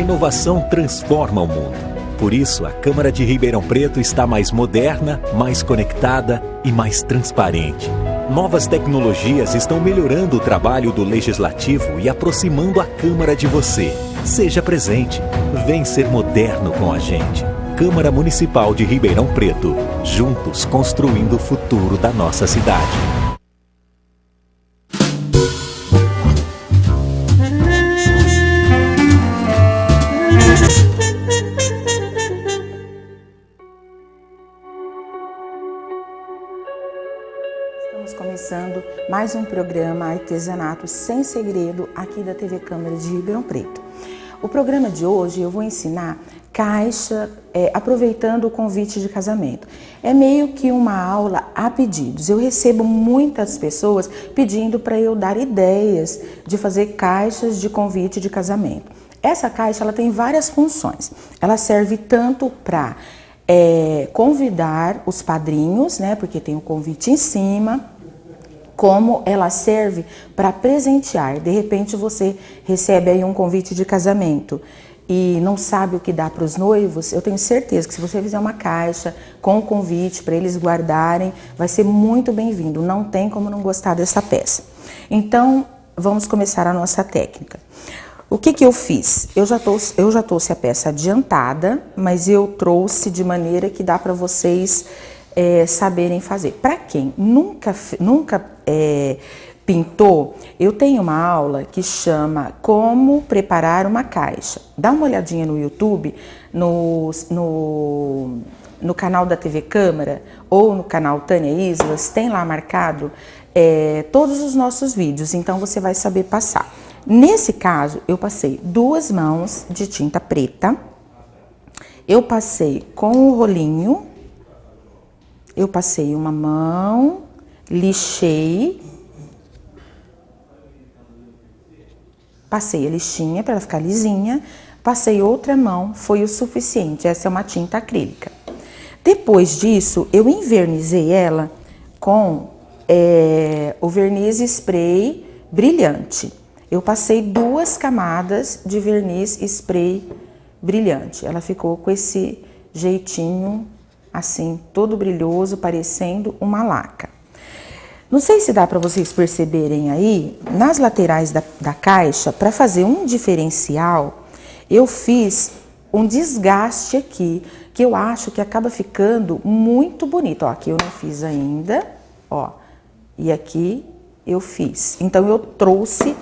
inovação transforma o mundo. Por isso, a Câmara de Ribeirão Preto está mais moderna, mais conectada e mais transparente. Novas tecnologias estão melhorando o trabalho do Legislativo e aproximando a Câmara de você. Seja presente. Vem ser moderno com a gente. Câmara Municipal de Ribeirão Preto. Juntos construindo o futuro da nossa cidade. Estamos começando mais um programa Artesanato Sem Segredo aqui da TV Câmara de Ribeirão Preto. O programa de hoje eu vou ensinar caixa aproveitando o convite de casamento. É meio que uma aula a pedidos. Eu recebo muitas pessoas pedindo para eu dar ideias de fazer caixas de convite de casamento. Essa caixa ela tem várias funções. Ela serve tanto para convidar os padrinhos, né, porque tem o convite em cima, como ela serve para presentear. De repente você recebe aí um convite de casamento e não sabe o que dá para os noivos. Eu tenho certeza que se você fizer uma caixa com o convite para eles guardarem, vai ser muito bem-vindo. Não tem como não gostar dessa peça. Então, vamos começar a nossa técnica. O que eu fiz? Eu já trouxe a peça adiantada, mas eu trouxe de maneira que dá para vocês saberem fazer. Para quem nunca pintou, eu tenho uma aula que chama Como Preparar uma Caixa. Dá uma olhadinha no YouTube, no canal da TV Câmara ou no canal Tânia Islas, tem lá marcado todos os nossos vídeos, então você vai saber passar. Nesse caso, eu passei 2 mãos de tinta preta, eu passei com o rolinho, eu passei uma mão, lixei, passei a lixinha para ela ficar lisinha, passei outra mão, foi o suficiente. Essa é uma tinta acrílica. Depois disso, eu envernizei ela com o verniz spray brilhante. Eu passei 2 camadas de verniz spray brilhante. Ela ficou com esse jeitinho assim, todo brilhoso, parecendo uma laca. Não sei se dá para vocês perceberem aí, nas laterais da caixa, para fazer um diferencial, eu fiz um desgaste aqui, que eu acho que acaba ficando muito bonito. Ó, aqui eu não fiz ainda, ó, e aqui eu fiz. Então, eu trouxe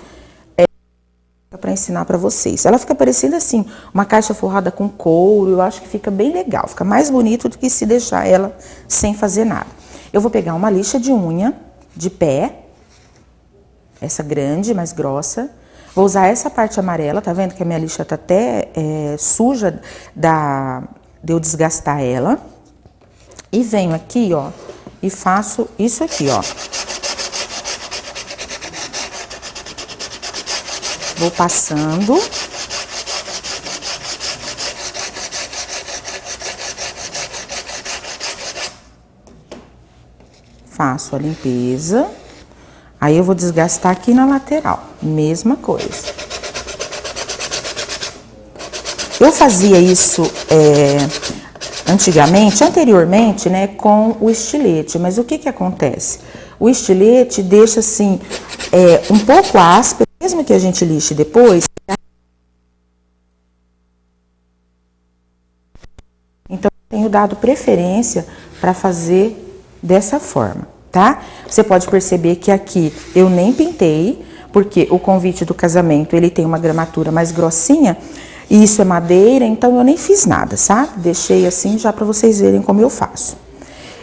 para ensinar para vocês. Ela fica parecendo assim, uma caixa forrada com couro. Eu acho que fica bem legal, fica mais bonito do que se deixar ela sem fazer nada. Eu vou pegar uma lixa de unha de pé, essa grande, mais grossa. Vou usar essa parte amarela, tá vendo que a minha lixa tá até suja de eu desgastar ela. E venho aqui, ó, e faço isso aqui, ó. Vou passando. Faço a limpeza. Aí eu vou desgastar aqui na lateral. Mesma coisa. Eu fazia isso anteriormente, né, com o estilete. Mas o que acontece? O estilete deixa assim, um pouco áspero. Mesmo que a gente lixe depois, então eu tenho dado preferência para fazer dessa forma, tá? Você pode perceber que aqui eu nem pintei, porque o convite do casamento ele tem uma gramatura mais grossinha, e isso é madeira, então eu nem fiz nada, sabe? Deixei assim já para vocês verem como eu faço.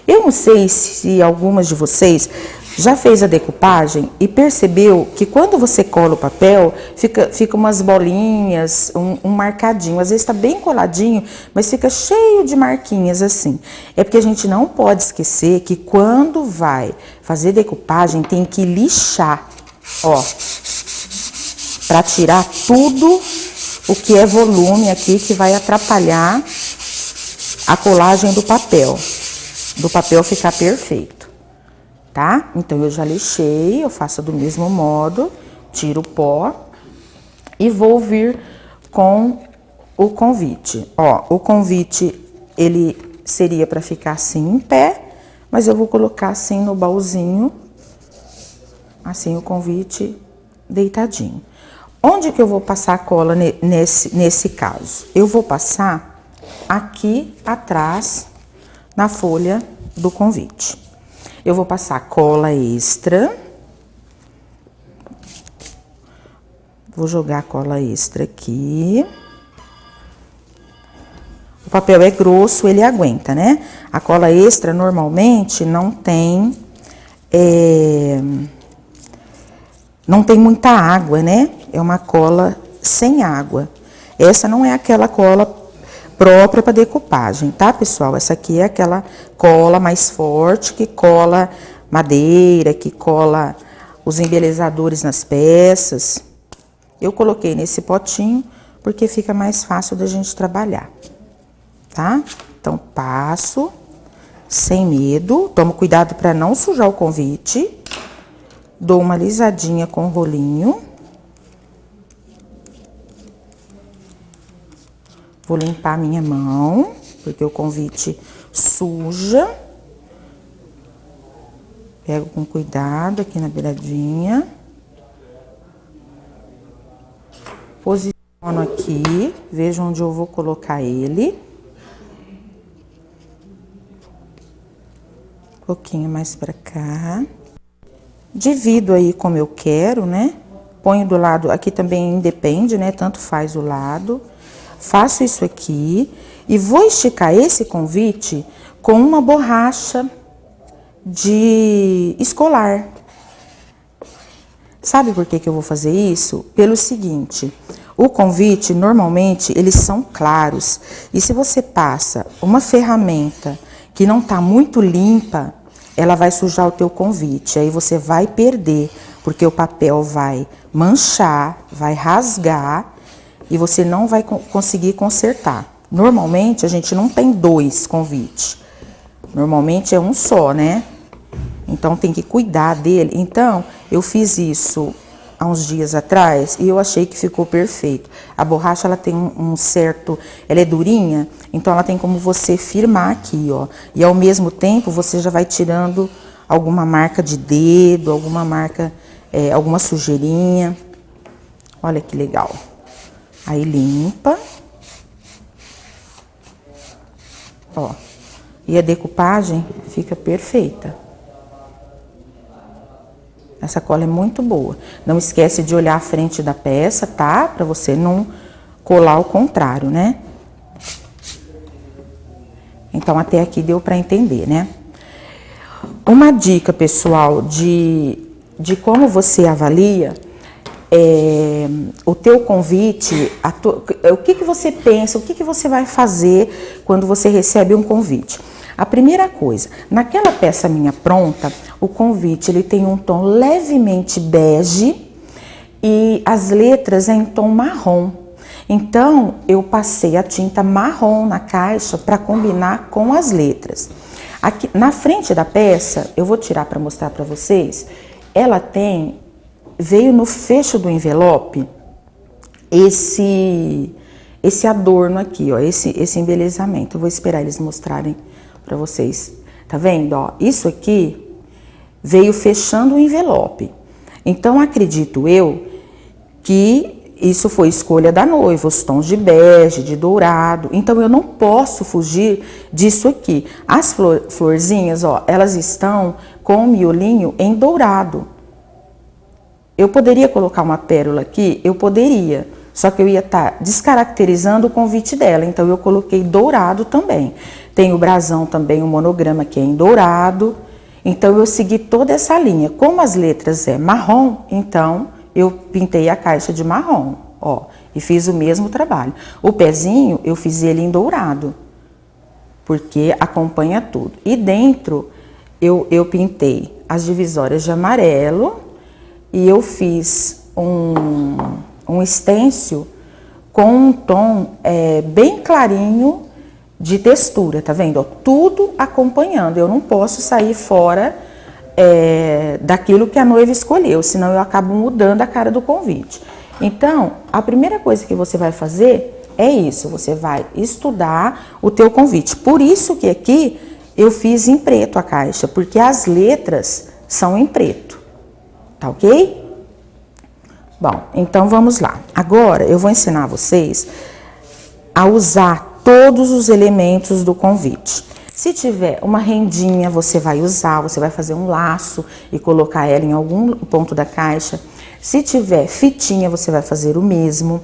Eu não sei se algumas de vocês já fez a decupagem e percebeu que quando você cola o papel, fica umas bolinhas, um marcadinho. Às vezes está bem coladinho, mas fica cheio de marquinhas assim. É porque a gente não pode esquecer que quando vai fazer decupagem, tem que lixar, ó, para tirar tudo o que é volume aqui, que vai atrapalhar a colagem do papel ficar perfeito. Tá? Então, eu já lixei, eu faço do mesmo modo, tiro o pó e vou vir com o convite. Ó, o convite, ele seria para ficar assim em pé, mas eu vou colocar assim no baúzinho, assim o convite deitadinho. Onde que eu vou passar a cola nesse caso? Eu vou passar aqui atrás, na folha do convite. Eu vou passar cola extra. Vou jogar a cola extra aqui. O papel é grosso, ele aguenta, né? A cola extra normalmente não tem muita água, né? É uma cola sem água. Essa não é aquela cola própria para decupagem, tá, pessoal? Essa aqui é aquela cola mais forte, que cola madeira, que cola os embelezadores nas peças. Eu coloquei nesse potinho porque fica mais fácil da gente trabalhar, tá? Então, passo sem medo, tomo cuidado para não sujar o convite. Dou uma alisadinha com o rolinho. Vou limpar a minha mão, porque o convite suja. Pego com cuidado aqui na beiradinha. Posiciono aqui, vejo onde eu vou colocar ele. Um pouquinho mais pra cá. Divido aí como eu quero, né? Ponho do lado, aqui também independe, né? Tanto faz o lado. Faço isso aqui e vou esticar esse convite com uma borracha de escolar. Sabe por que eu vou fazer isso? Pelo seguinte, o convite, normalmente, eles são claros. E se você passa uma ferramenta que não tá muito limpa, ela vai sujar o teu convite. Aí você vai perder, porque o papel vai manchar, vai rasgar e você não vai conseguir consertar. Normalmente, a gente não tem 2 convites. Normalmente é um só, né? Então, tem que cuidar dele. Então, eu fiz isso há uns dias atrás e eu achei que ficou perfeito. A borracha, ela tem um certo... Ela é durinha, então ela tem como você firmar aqui, ó. E ao mesmo tempo, você já vai tirando alguma marca de dedo, alguma marca, alguma sujeirinha. Olha que legal. Aí, limpa. Ó. E a decupagem fica perfeita. Essa cola é muito boa. Não esquece de olhar a frente da peça, tá? Pra você não colar ao contrário, né? Então, até aqui deu pra entender, né? Uma dica, pessoal, de como você avalia o teu convite, o que você pensa, o que você vai fazer quando você recebe um convite. A primeira coisa, naquela peça minha pronta, o convite ele tem um tom levemente bege e as letras é em tom marrom. Então, eu passei a tinta marrom na caixa para combinar com as letras. Aqui na frente da peça, eu vou tirar para mostrar para vocês, ela veio no fecho do envelope esse adorno aqui, ó, esse embelezamento. Eu vou esperar eles mostrarem para vocês. Tá vendo, ó? Isso aqui veio fechando o envelope. Então, acredito eu que isso foi escolha da noiva, os tons de bege, de dourado. Então, eu não posso fugir disso aqui. As florzinhas, ó, elas estão com o miolinho em dourado. Eu poderia colocar uma pérola aqui? Eu poderia. Só que eu ia estar descaracterizando o convite dela. Então, eu coloquei dourado também. Tem o brasão também, o monograma que é em dourado. Então, eu segui toda essa linha. Como as letras é marrom, então, eu pintei a caixa de marrom, ó. E fiz o mesmo trabalho. O pezinho, eu fiz ele em dourado. Porque acompanha tudo. E dentro, eu pintei as divisórias de amarelo. E eu fiz um stencil com um tom bem clarinho de textura, tá vendo? Ó, tudo acompanhando. Eu não posso sair fora daquilo que a noiva escolheu, senão eu acabo mudando a cara do convite. Então, a primeira coisa que você vai fazer é isso, você vai estudar o teu convite. Por isso que aqui eu fiz em preto a caixa, porque as letras são em preto, tá ok? Bom, então vamos lá. Agora eu vou ensinar vocês a usar todos os elementos do convite. Se tiver uma rendinha, você vai usar, você vai fazer um laço e colocar ela em algum ponto da caixa. Se tiver fitinha, você vai fazer o mesmo.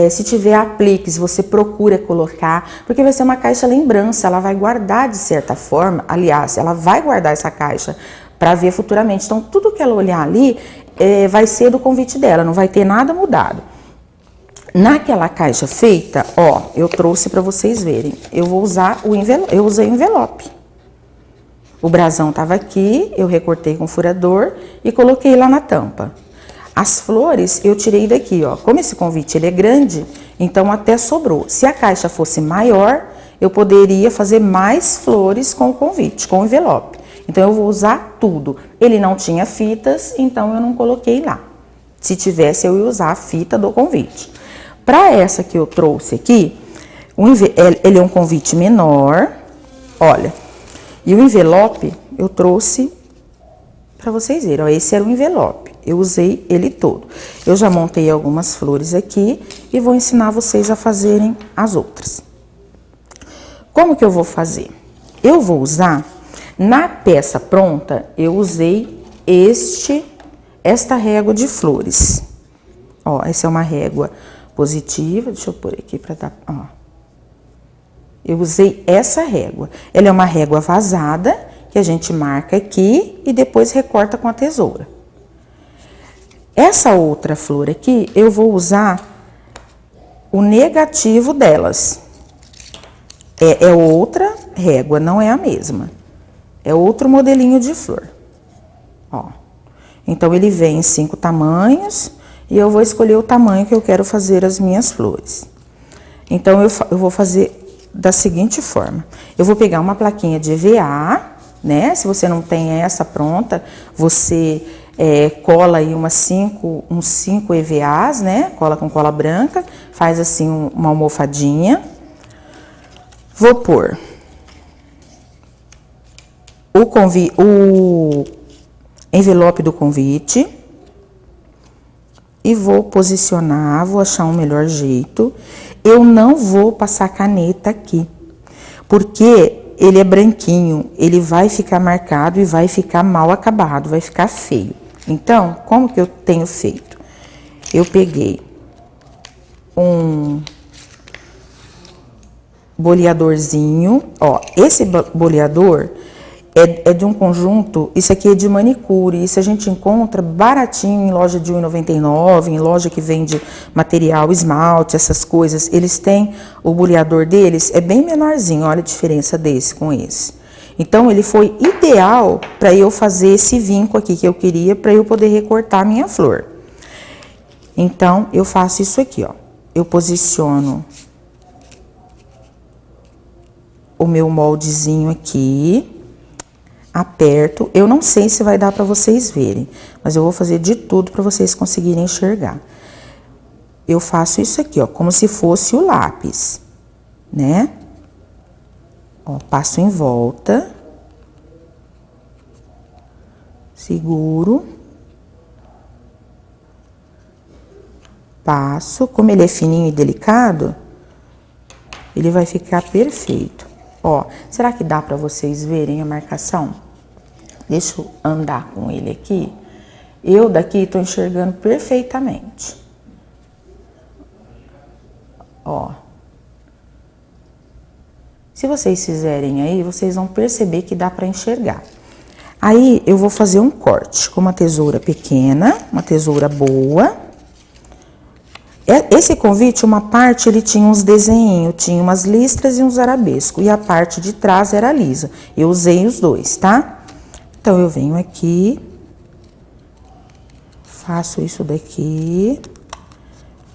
Se tiver apliques, você procura colocar, porque vai ser uma caixa lembrança, ela vai guardar de certa forma, aliás, ela vai guardar essa caixa para ver futuramente. Então, tudo que ela olhar ali vai ser do convite dela, não vai ter nada mudado. Naquela caixa feita, ó, eu trouxe para vocês verem. Eu vou usar o envelope, eu usei o envelope. O brasão tava aqui, eu recortei com furador e coloquei lá na tampa. As flores eu tirei daqui, ó. Como esse convite ele é grande, então até sobrou. Se a caixa fosse maior, eu poderia fazer mais flores com o convite, com o envelope. Então eu vou usar tudo. Ele não tinha fitas, então eu não coloquei lá. Se tivesse, eu ia usar a fita do convite. Para essa que eu trouxe aqui, ele é um convite menor, olha. E o envelope eu trouxe para vocês verem, ó, esse era o envelope. Eu usei ele todo. Eu já montei algumas flores aqui e vou ensinar vocês a fazerem as outras. Como que eu vou fazer? Eu vou usar, na peça pronta, eu usei esta régua de flores. Ó, essa é uma régua positiva, deixa eu pôr aqui para dar, ó. Eu usei essa régua. Ela é uma régua vazada, que a gente marca aqui e depois recorta com a tesoura. Essa outra flor aqui, eu vou usar o negativo delas. É outra régua, não é a mesma. É outro modelinho de flor. Ó. Então, ele vem em 5 tamanhos e eu vou escolher o tamanho que eu quero fazer as minhas flores. Então, eu vou fazer da seguinte forma. Eu vou pegar uma plaquinha de EVA, né? Se você não tem essa pronta, você cola aí uns 5 EVAs, né? Cola com cola branca, faz assim uma almofadinha. Vou pôr o envelope do convite e vou posicionar, vou achar um melhor jeito. Eu não vou passar caneta aqui, porque ele é branquinho, ele vai ficar marcado e vai ficar mal acabado, vai ficar feio. Então, como que eu tenho feito? Eu peguei um boleadorzinho, ó, esse boleador é de um conjunto, isso aqui é de manicure, isso a gente encontra baratinho em loja de R$1,99, em loja que vende material, esmalte, essas coisas. Eles têm, o boleador deles é bem menorzinho, olha a diferença desse com esse. Então, ele foi ideal para eu fazer esse vinco aqui que eu queria, para eu poder recortar a minha flor. Então, eu faço isso aqui, ó. Eu posiciono o meu moldezinho aqui. Aperto, eu não sei se vai dar para vocês verem, mas eu vou fazer de tudo para vocês conseguirem enxergar. Eu faço isso aqui, ó, como se fosse o lápis, né? Ó, passo em volta, seguro, passo, como ele é fininho e delicado, ele vai ficar perfeito. Ó, será que dá para vocês verem a marcação? Deixa eu andar com ele aqui. Eu daqui tô enxergando perfeitamente. Ó. Se vocês fizerem aí, vocês vão perceber que dá para enxergar. Aí, eu vou fazer um corte com uma tesoura pequena, uma tesoura boa. Esse convite, uma parte, ele tinha uns desenhinhos, tinha umas listras e uns arabescos. E a parte de trás era lisa. Eu usei os dois, tá? Então, eu venho aqui, faço isso daqui,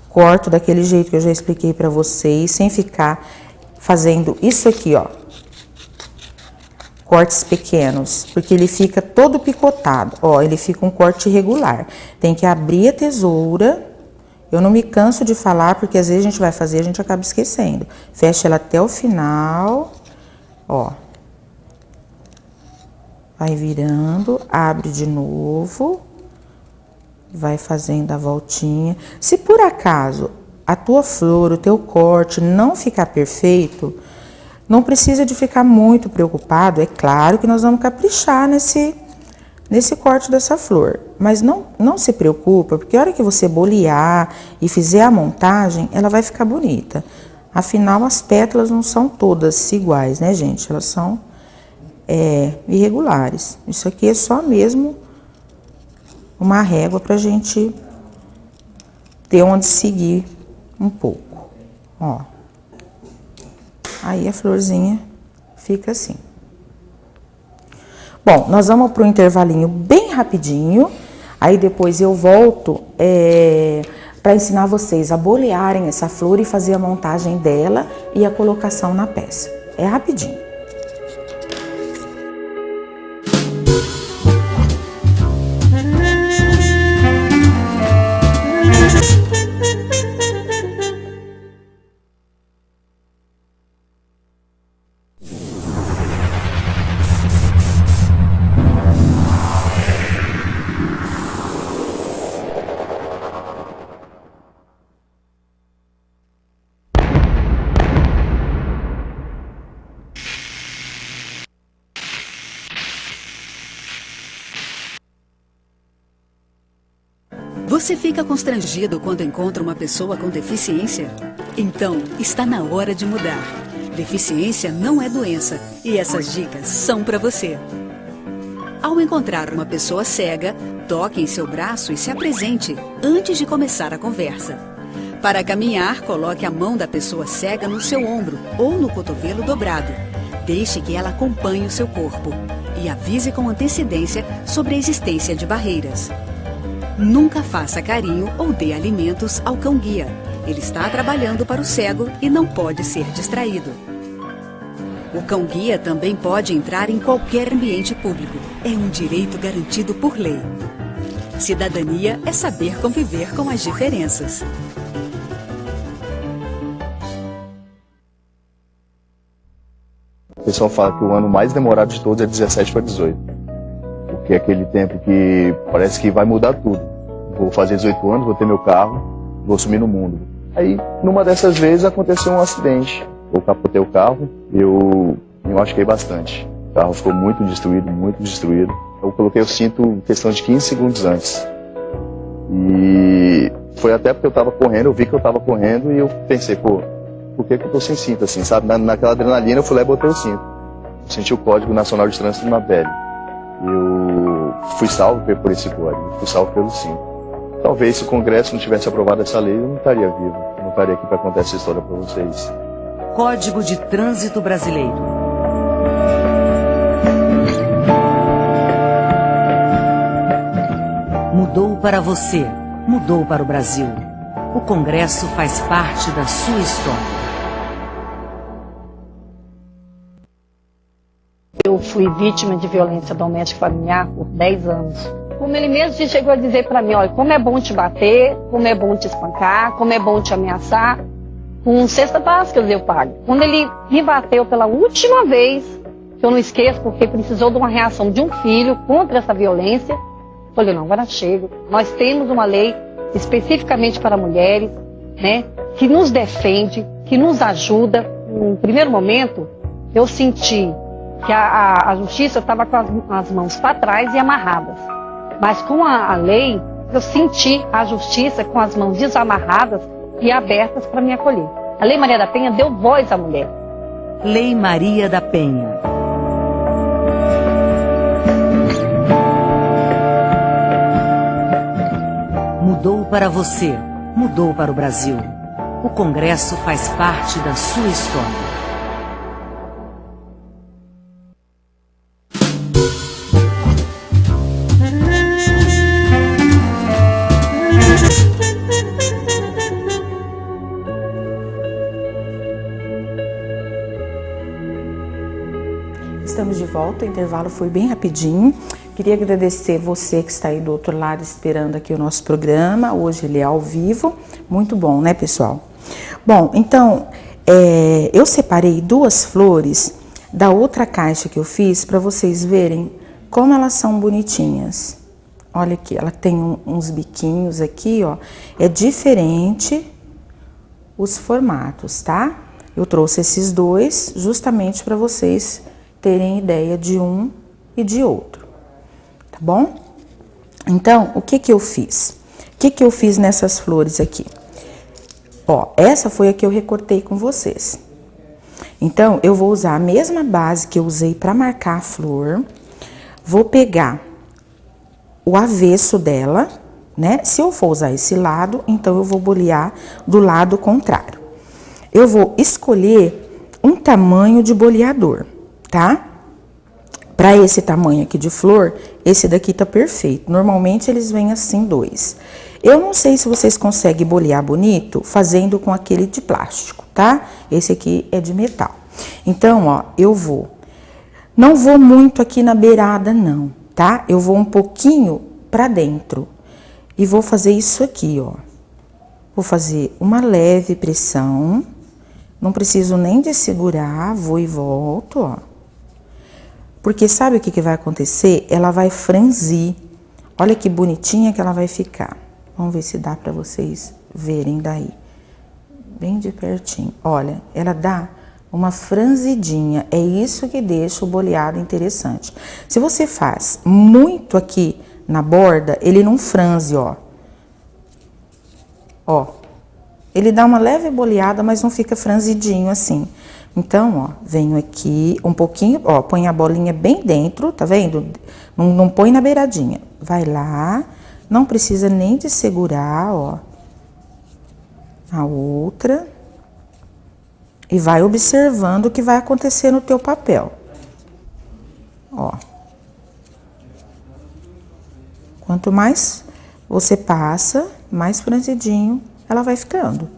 corto daquele jeito que eu já expliquei pra vocês, sem ficar fazendo isso aqui, ó. Cortes pequenos, porque ele fica todo picotado, ó, ele fica um corte irregular. Tem que abrir a tesoura Eu não me canso de falar, porque às vezes a gente vai fazer e a gente acaba esquecendo. Fecha ela até o final, ó. Vai virando, abre de novo, vai fazendo a voltinha. Se por acaso a tua flor, o teu corte não ficar perfeito, não precisa de ficar muito preocupado. É claro que nós vamos caprichar nesse corte dessa flor, mas não se preocupa, porque a hora que você bolear e fizer a montagem, ela vai ficar bonita. Afinal, as pétalas não são todas iguais, né, gente? Elas são irregulares. Isso aqui é só mesmo uma régua pra gente ter onde seguir um pouco, ó. Aí a florzinha fica assim. Bom, nós vamos para um intervalinho bem rapidinho, aí depois eu volto para ensinar vocês a bolearem essa flor e fazer a montagem dela e a colocação na peça. É rapidinho. Você fica constrangido quando encontra uma pessoa com deficiência? Então, está na hora de mudar. Deficiência não é doença e essas dicas são para você. Ao encontrar uma pessoa cega, toque em seu braço e se apresente antes de começar a conversa. Para caminhar, coloque a mão da pessoa cega no seu ombro ou no cotovelo dobrado. Deixe que ela acompanhe o seu corpo e avise com antecedência sobre a existência de barreiras. Nunca faça carinho ou dê alimentos ao cão-guia. Ele está trabalhando para o cego e não pode ser distraído. O cão-guia também pode entrar em qualquer ambiente público. É um direito garantido por lei. Cidadania é saber conviver com as diferenças. O pessoal fala que o ano mais demorado de todos é 17 para 18. Porque é aquele tempo que parece que vai mudar tudo. Vou fazer 18 anos, vou ter meu carro, vou sumir no mundo. Aí, numa dessas vezes, aconteceu um acidente. Eu capotei o carro, eu me machuquei bastante. O carro ficou muito destruído, muito destruído. Eu coloquei o cinto em questão de 15 segundos antes. E foi até porque eu estava correndo, eu vi que eu estava correndo e eu pensei, pô, por que eu tô sem cinto assim, sabe? Naquela adrenalina eu fui lá e botei o cinto. Eu senti o Código Nacional de Trânsito na pele. Eu fui salvo por esse código, fui salvo pelo cinto. Talvez se o Congresso não tivesse aprovado essa lei, eu não estaria vivo. Eu não estaria aqui para contar essa história para vocês. Código de Trânsito Brasileiro. Mudou para você, mudou para o Brasil. O Congresso faz parte da sua história. Eu fui vítima de violência doméstica familiar por 10 anos. Como ele mesmo chegou a dizer para mim, olha, como é bom te bater, como é bom te espancar, como é bom te ameaçar, com cesta básica eu pago. Quando ele me bateu pela última vez, que eu não esqueço, porque precisou de uma reação de um filho contra essa violência, eu falei, não, agora chega. Nós temos uma lei especificamente para mulheres, né, que nos defende, que nos ajuda. No primeiro momento, eu senti que a justiça estava com as mãos para trás e amarradas. Mas com a lei, eu senti a justiça com as mãos desamarradas e abertas para me acolher. A Lei Maria da Penha deu voz à mulher. Lei Maria da Penha. Mudou para você, mudou para o Brasil. O Congresso faz parte da sua história. Estamos de volta, o intervalo foi bem rapidinho. Queria agradecer você que está aí do outro lado esperando aqui o nosso programa. Hoje ele é ao vivo. Muito bom, né, pessoal? Bom, então, eu separei 2 flores da outra caixa que eu fiz para vocês verem como elas são bonitinhas. Olha aqui, ela tem uns biquinhos aqui, ó. É diferente os formatos, tá? Eu trouxe esses 2 justamente para vocês terem ideia de um e de outro, tá bom? Então, o que que eu fiz? O que que eu fiz nessas flores aqui? Ó, essa foi a que eu recortei com vocês. Então, eu vou usar a mesma base que eu usei para marcar a flor. Vou pegar o avesso dela, né? Se eu for usar esse lado, então eu vou bolear do lado contrário. Eu vou escolher um tamanho de boleador, tá? Para esse tamanho aqui de flor, esse daqui tá perfeito. Normalmente eles vêm assim 2. Eu não sei se vocês conseguem bolear bonito fazendo com aquele de plástico, tá? Esse aqui é de metal. Então, ó, não vou muito aqui na beirada não, tá? Eu vou um pouquinho para dentro e vou fazer isso aqui, ó. Vou fazer uma leve pressão, não preciso nem de segurar, vou e volto, ó. Porque sabe o que que vai acontecer? Ela vai franzir. Olha que bonitinha que ela vai ficar. Vamos ver se dá para vocês verem daí. Bem de pertinho. Olha, ela dá uma franzidinha. É isso que deixa o boleado interessante. Se você faz muito aqui na borda, ele não franze, ó. Ó. Ele dá uma leve boleada, mas não fica franzidinho assim. Então, ó, venho aqui um pouquinho, ó, põe a bolinha bem dentro, tá vendo? Não põe na beiradinha. Vai lá, não precisa nem de segurar, ó. A outra. E vai observando o que vai acontecer no teu papel. Ó. Quanto mais você passa, mais franzidinho ela vai ficando.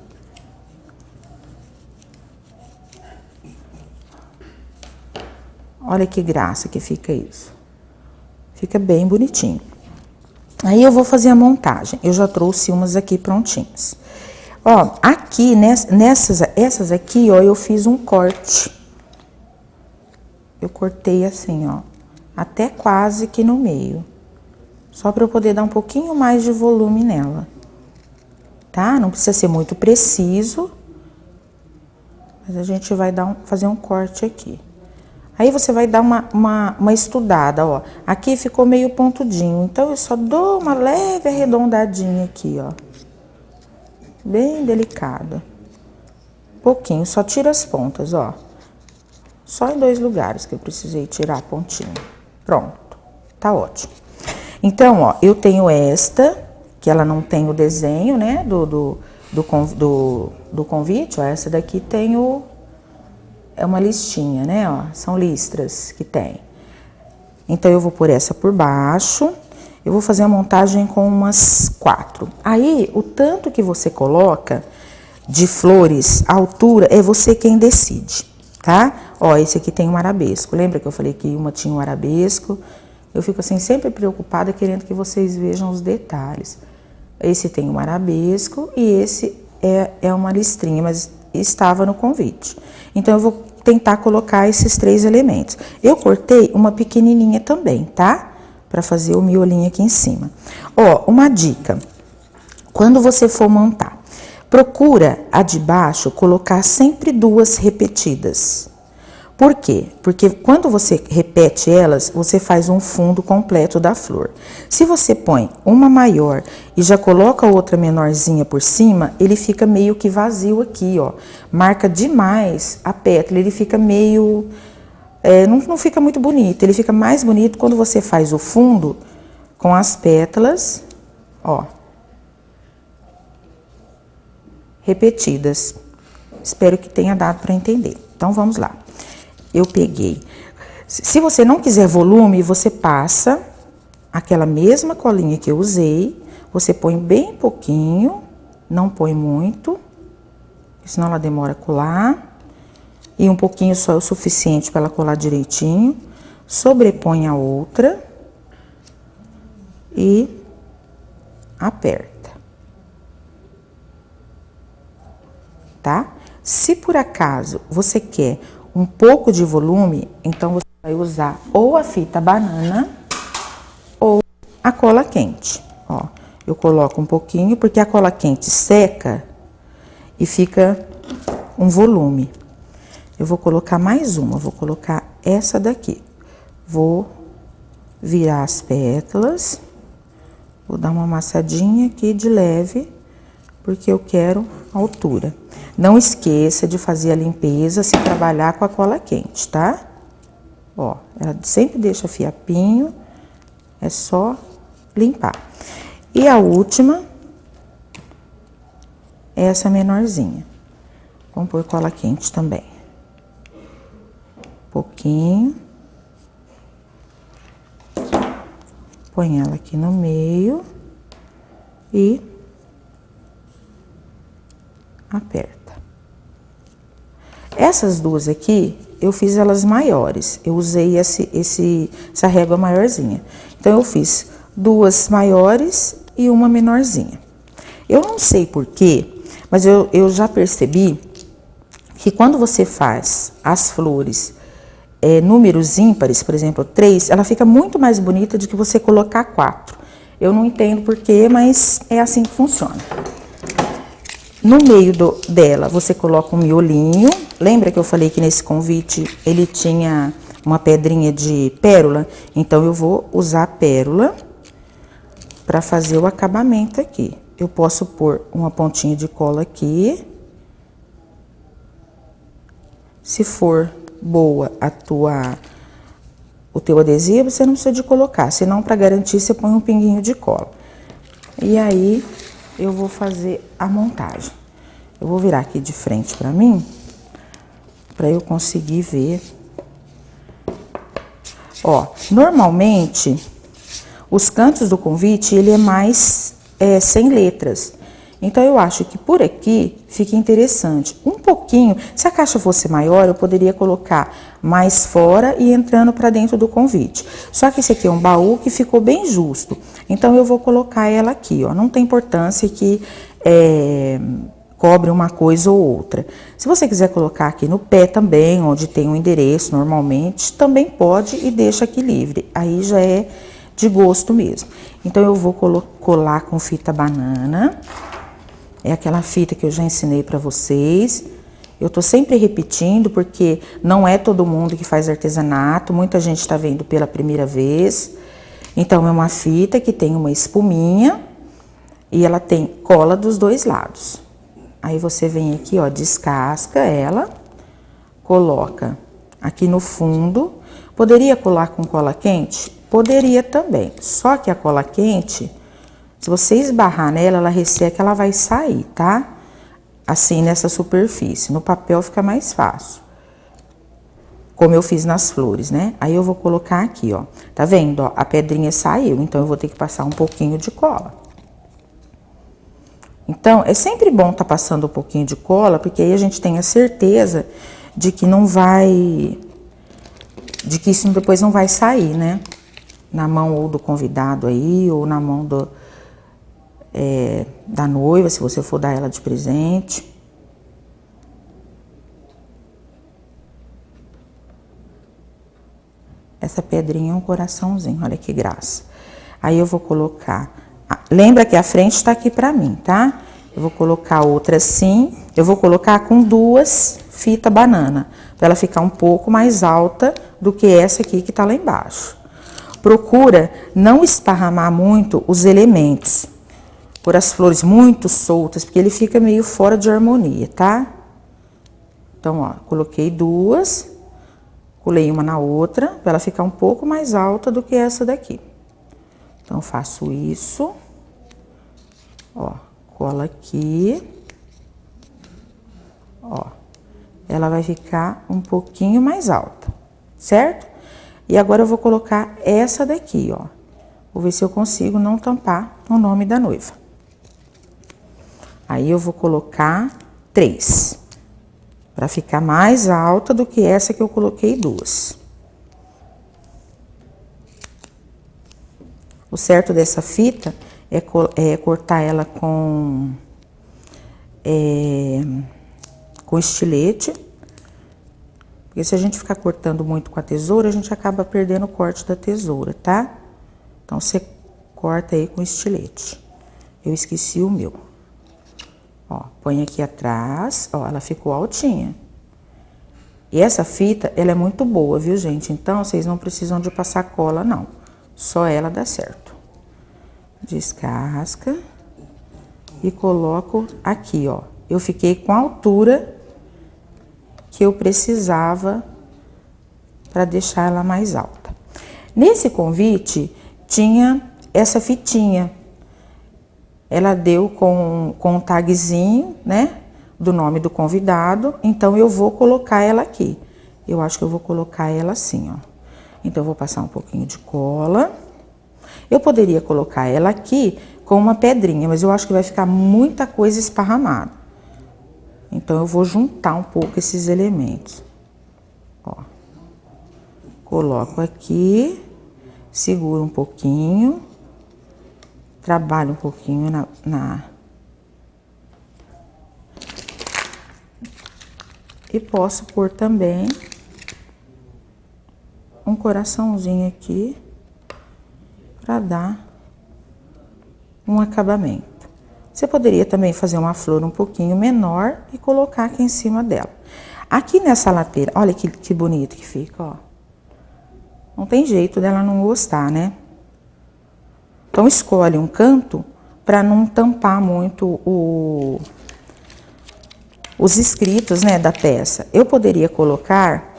Olha que graça que fica isso. Fica bem bonitinho. Aí eu vou fazer a montagem. Eu já trouxe umas aqui prontinhas. Ó, aqui, essas aqui, ó, eu fiz um corte. Eu cortei assim, ó, até quase que no meio. Só para eu poder dar um pouquinho mais de volume nela. Tá? Não precisa ser muito preciso. Mas a gente vai fazer um corte aqui. Aí você vai dar uma estudada, ó. Aqui ficou meio pontudinho, então eu só dou uma leve arredondadinha aqui, ó. Bem delicada. Pouquinho, só tira as pontas, ó. Só em 2 lugares que eu precisei tirar a pontinha. Pronto, tá ótimo. Então, ó, eu tenho esta, que ela não tem o desenho, né, do convite, ó. Essa daqui tem é uma listinha, né, ó, são listras que tem. Então, eu vou pôr essa por baixo, eu vou fazer a montagem com umas 4. Aí, o tanto que você coloca de flores, a altura, é você quem decide, tá? Ó, esse aqui tem um arabesco, lembra que eu falei que uma tinha um arabesco? Eu fico assim, sempre preocupada, querendo que vocês vejam os detalhes. Esse tem um arabesco e esse é uma listrinha, mas estava no convite. Então, eu vou tentar colocar esses 3 elementos. Eu cortei uma pequenininha também, tá? Para fazer o miolinho aqui em cima. Ó, uma dica. Quando você for montar, procura a de baixo colocar sempre 2 repetidas. Por quê? Porque quando você repete elas, você faz um fundo completo da flor. Se você põe uma maior e já coloca outra menorzinha por cima, ele fica meio que vazio aqui, ó. Marca demais a pétala, ele fica meio... não fica muito bonito, ele fica mais bonito quando você faz o fundo com as pétalas, ó, repetidas. Espero que tenha dado para entender. Então, vamos lá. Eu peguei. Se você não quiser volume, você passa aquela mesma colinha que eu usei, você põe bem pouquinho, não põe muito, senão ela demora a colar. E um pouquinho só é o suficiente para ela colar direitinho. Sobrepõe a outra. e aperta, tá? Se por acaso você quer um pouco de volume, então você vai usar ou a fita banana ou a cola quente. Ó, eu coloco um pouquinho porque a cola quente seca e fica um volume. Eu vou colocar mais uma, vou colocar essa daqui. Vou virar as pétalas, vou dar uma amassadinha aqui de leve, porque eu quero altura. Não esqueça de fazer a limpeza se trabalhar com a cola quente, tá? Ó, ela sempre deixa fiapinho, é só limpar. E a última, essa menorzinha. Vamos pôr cola quente também. Pouquinho. Põe ela aqui no meio e aperta. Essas duas aqui, eu fiz elas maiores. Eu usei essa régua maiorzinha. Então, eu fiz duas maiores e uma menorzinha. Eu não sei porquê, mas eu já percebi que quando você faz as flores números ímpares, por exemplo, 3, ela fica muito mais bonita do que você colocar 4. Eu não entendo porquê, mas é assim que funciona. No meio dela, você coloca um miolinho. Lembra que eu falei que nesse convite ele tinha uma pedrinha de pérola? Então, eu vou usar a pérola para fazer o acabamento aqui. Eu posso pôr uma pontinha de cola aqui. Se for boa o teu adesivo, você não precisa de colocar. Senão, para garantir, você põe um pinguinho de cola. E aí, eu vou fazer a montagem. Eu vou virar aqui de frente para mim, para eu conseguir ver. Ó, normalmente, os cantos do convite, ele é mais sem letras. Então, eu acho que por aqui fica interessante. Um pouquinho, se a caixa fosse maior, eu poderia colocar mais fora e entrando para dentro do convite. Só que esse aqui é um baú que ficou bem justo. Então, eu vou colocar ela aqui, ó. Não tem importância que cobre uma coisa ou outra. Se você quiser colocar aqui no pé também, onde tem um endereço normalmente, também pode e deixa aqui livre. Aí já é de gosto mesmo. Então, eu vou colar com fita banana. É aquela fita que eu já ensinei para vocês. Eu tô sempre repetindo, porque não é todo mundo que faz artesanato. Muita gente está vendo pela primeira vez. Então, é uma fita que tem uma espuminha e ela tem cola dos dois lados. Aí, você vem aqui, ó, descasca ela, coloca aqui no fundo. Poderia colar com cola quente? Poderia também. Só que a cola quente, se você esbarrar nela, ela resseca, ela vai sair, tá? Assim, nessa superfície. No papel fica mais fácil. Como eu fiz nas flores, né? Aí, eu vou colocar aqui, ó. Tá vendo, ó? A pedrinha saiu, então eu vou ter que passar um pouquinho de cola. Então, é sempre bom tá passando um pouquinho de cola, porque aí a gente tem a certeza de que não vai... de que isso depois não vai sair, né? Na mão ou do convidado aí, ou na mão da noiva, se você for dar ela de presente. Essa pedrinha é um coraçãozinho, olha que graça. Aí, eu vou colocar... Lembra que a frente tá aqui pra mim, tá? Eu vou colocar outra assim. Eu vou colocar com duas fitas banana, pra ela ficar um pouco mais alta do que essa aqui que tá lá embaixo. Procura não esparramar muito os elementos, por as flores muito soltas, porque ele fica meio fora de harmonia, tá? Então, ó, coloquei duas, colei uma na outra, pra ela ficar um pouco mais alta do que essa daqui. Então, faço isso, ó, cola aqui, ó, ela vai ficar um pouquinho mais alta, certo? E agora eu vou colocar essa daqui, ó, vou ver se eu consigo não tampar o nome da noiva. Aí, eu vou colocar 3, para ficar mais alta do que essa que eu coloquei 2. O certo dessa fita é cortar ela com estilete, porque se a gente ficar cortando muito com a tesoura, a gente acaba perdendo o corte da tesoura, tá? Então, você corta aí com estilete. Eu esqueci o meu. Ó, põe aqui atrás, ó, ela ficou altinha. E essa fita, ela é muito boa, viu, gente? Então, vocês não precisam de passar cola, não. Só ela dá certo. Descasca e coloco aqui, ó. Eu fiquei com a altura que eu precisava para deixar ela mais alta. Nesse convite, tinha essa fitinha. Ela deu com um tagzinho, né, do nome do convidado. Então, eu vou colocar ela aqui. Eu acho que eu vou colocar ela assim, ó. Então, eu vou passar um pouquinho de cola. Eu poderia colocar ela aqui com uma pedrinha, mas eu acho que vai ficar muita coisa esparramada. Então, eu vou juntar um pouco esses elementos. Ó. Coloco aqui, seguro um pouquinho, trabalho um pouquinho E posso pôr também um coraçãozinho aqui para dar um acabamento. Você poderia também fazer uma flor um pouquinho menor e colocar aqui em cima dela. Aqui nessa lateral, olha que bonito que fica, ó. Não tem jeito dela não gostar, né? Então, escolhe um canto para não tampar muito os escritos, né, da peça. Eu poderia colocar,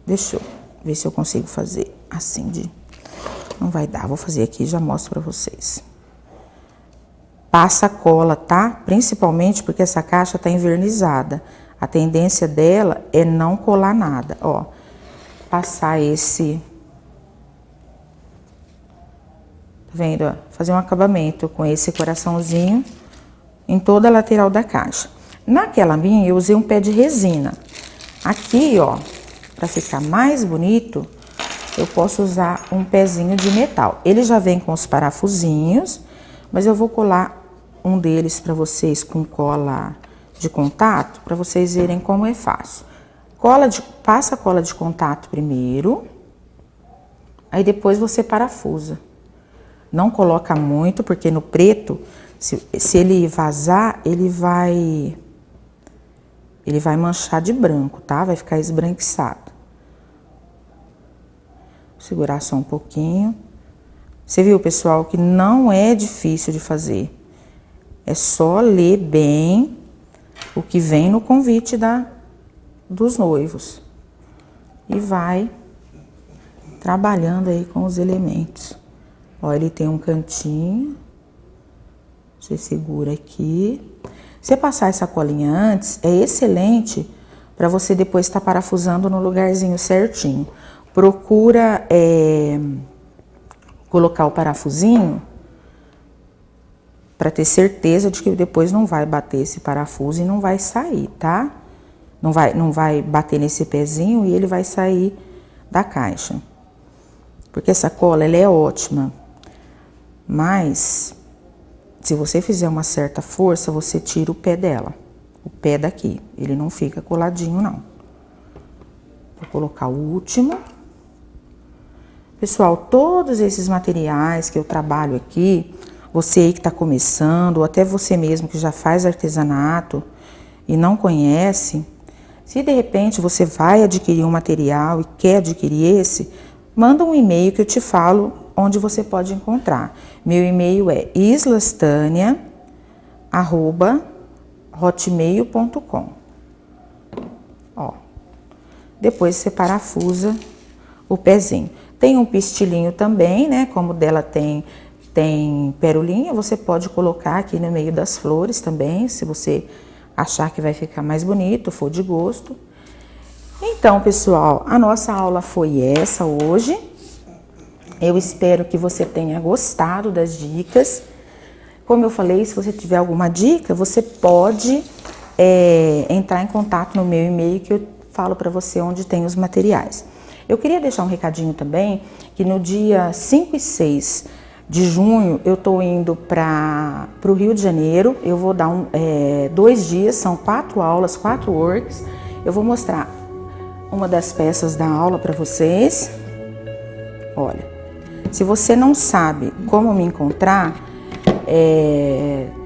deixa eu ver se eu consigo fazer assim de... Não vai dar, vou fazer aqui e já mostro para vocês. Passa cola, tá? Principalmente porque essa caixa tá envernizada. A tendência dela é não colar nada, ó. Passar esse... Tá vendo, ó? Fazer um acabamento com esse coraçãozinho em toda a lateral da caixa. Naquela minha, eu usei um pé de resina. Aqui, ó, pra ficar mais bonito, eu posso usar um pezinho de metal. Ele já vem com os parafusinhos, mas eu vou colar um deles para vocês com cola de contato, para vocês verem como é fácil. Passa a cola de contato primeiro, aí depois você parafusa. Não coloca muito, porque no preto, se ele vazar, ele vai manchar de branco, tá? Vai ficar esbranquiçado. Vou segurar só um pouquinho. Você viu, pessoal, que não é difícil de fazer. É só ler bem o que vem no convite dos noivos. E vai trabalhando aí com os elementos. Ó, ele tem um cantinho. Você segura aqui. Se passar essa colinha antes, é excelente para você depois estar parafusando no lugarzinho certinho. Procura colocar o parafusinho para ter certeza de que depois não vai bater esse parafuso e não vai sair, tá? Não vai bater nesse pezinho e ele vai sair da caixa. Porque essa cola, ela é ótima. Mas, se você fizer uma certa força, você tira o pé dela. O pé daqui. Ele não fica coladinho, não. Vou colocar o último. Pessoal, todos esses materiais que eu trabalho aqui, você aí que está começando, ou até você mesmo que já faz artesanato e não conhece, se de repente você vai adquirir um material e quer adquirir esse, manda um e-mail que eu te falo onde você pode encontrar. Meu e-mail é islastania@hotmail.com. Ó, depois você parafusa o pezinho. Tem um pistilinho também, né? Como dela tem perolinha, você pode colocar aqui no meio das flores também, se você achar que vai ficar mais bonito, for de gosto. Então, pessoal, a nossa aula foi essa hoje. Eu espero que você tenha gostado das dicas. Como eu falei, se você tiver alguma dica, você pode entrar em contato no meu e-mail que eu falo para você onde tem os materiais. Eu queria deixar um recadinho também, que no dia 5 e 6 de junho, eu tô indo para o Rio de Janeiro. Eu vou dar 2 dias, são 4 aulas, 4 works. Eu vou mostrar uma das peças da aula para vocês. Olha, se você não sabe como me encontrar,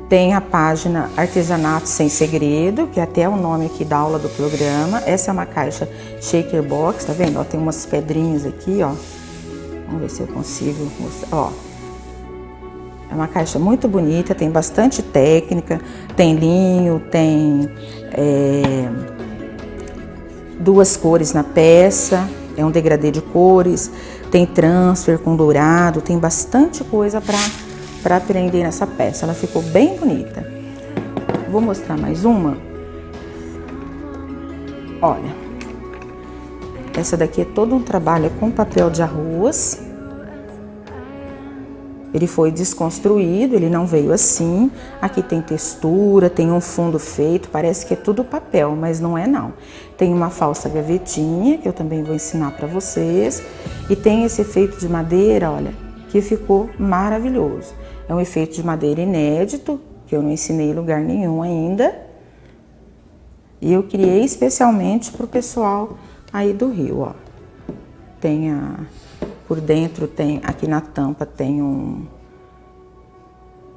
tem a página Artesanato Sem Segredo, que é até o nome aqui da aula do programa. Essa é uma caixa shaker box, tá vendo? Ó, tem umas pedrinhas aqui, ó. Vamos ver se eu consigo mostrar, ó. É uma caixa muito bonita, tem bastante técnica, tem linho, tem 2 cores na peça, é um degradê de cores, tem transfer com dourado, tem bastante coisa para aprender nessa peça. Ela ficou bem bonita. Vou mostrar mais uma. Olha, essa daqui é todo um trabalho com papel de arroz. Ele foi desconstruído, ele não veio assim. Aqui tem textura, tem um fundo feito, parece que é tudo papel, mas não é não. Tem uma falsa gavetinha, que eu também vou ensinar para vocês. E tem esse efeito de madeira, olha, que ficou maravilhoso. É um efeito de madeira inédito, que eu não ensinei em lugar nenhum ainda. E eu criei especialmente para o pessoal aí do Rio, ó. Tem por dentro tem, aqui na tampa tem um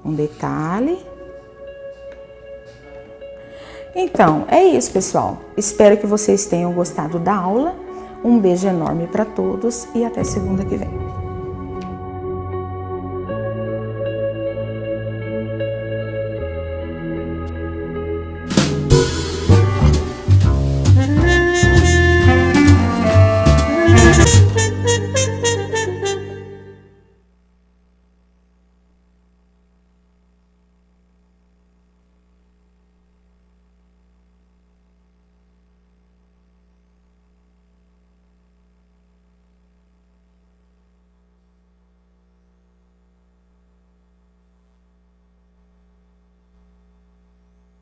detalhe. Então, é isso, pessoal. Espero que vocês tenham gostado da aula. Um beijo enorme para todos e até segunda que vem.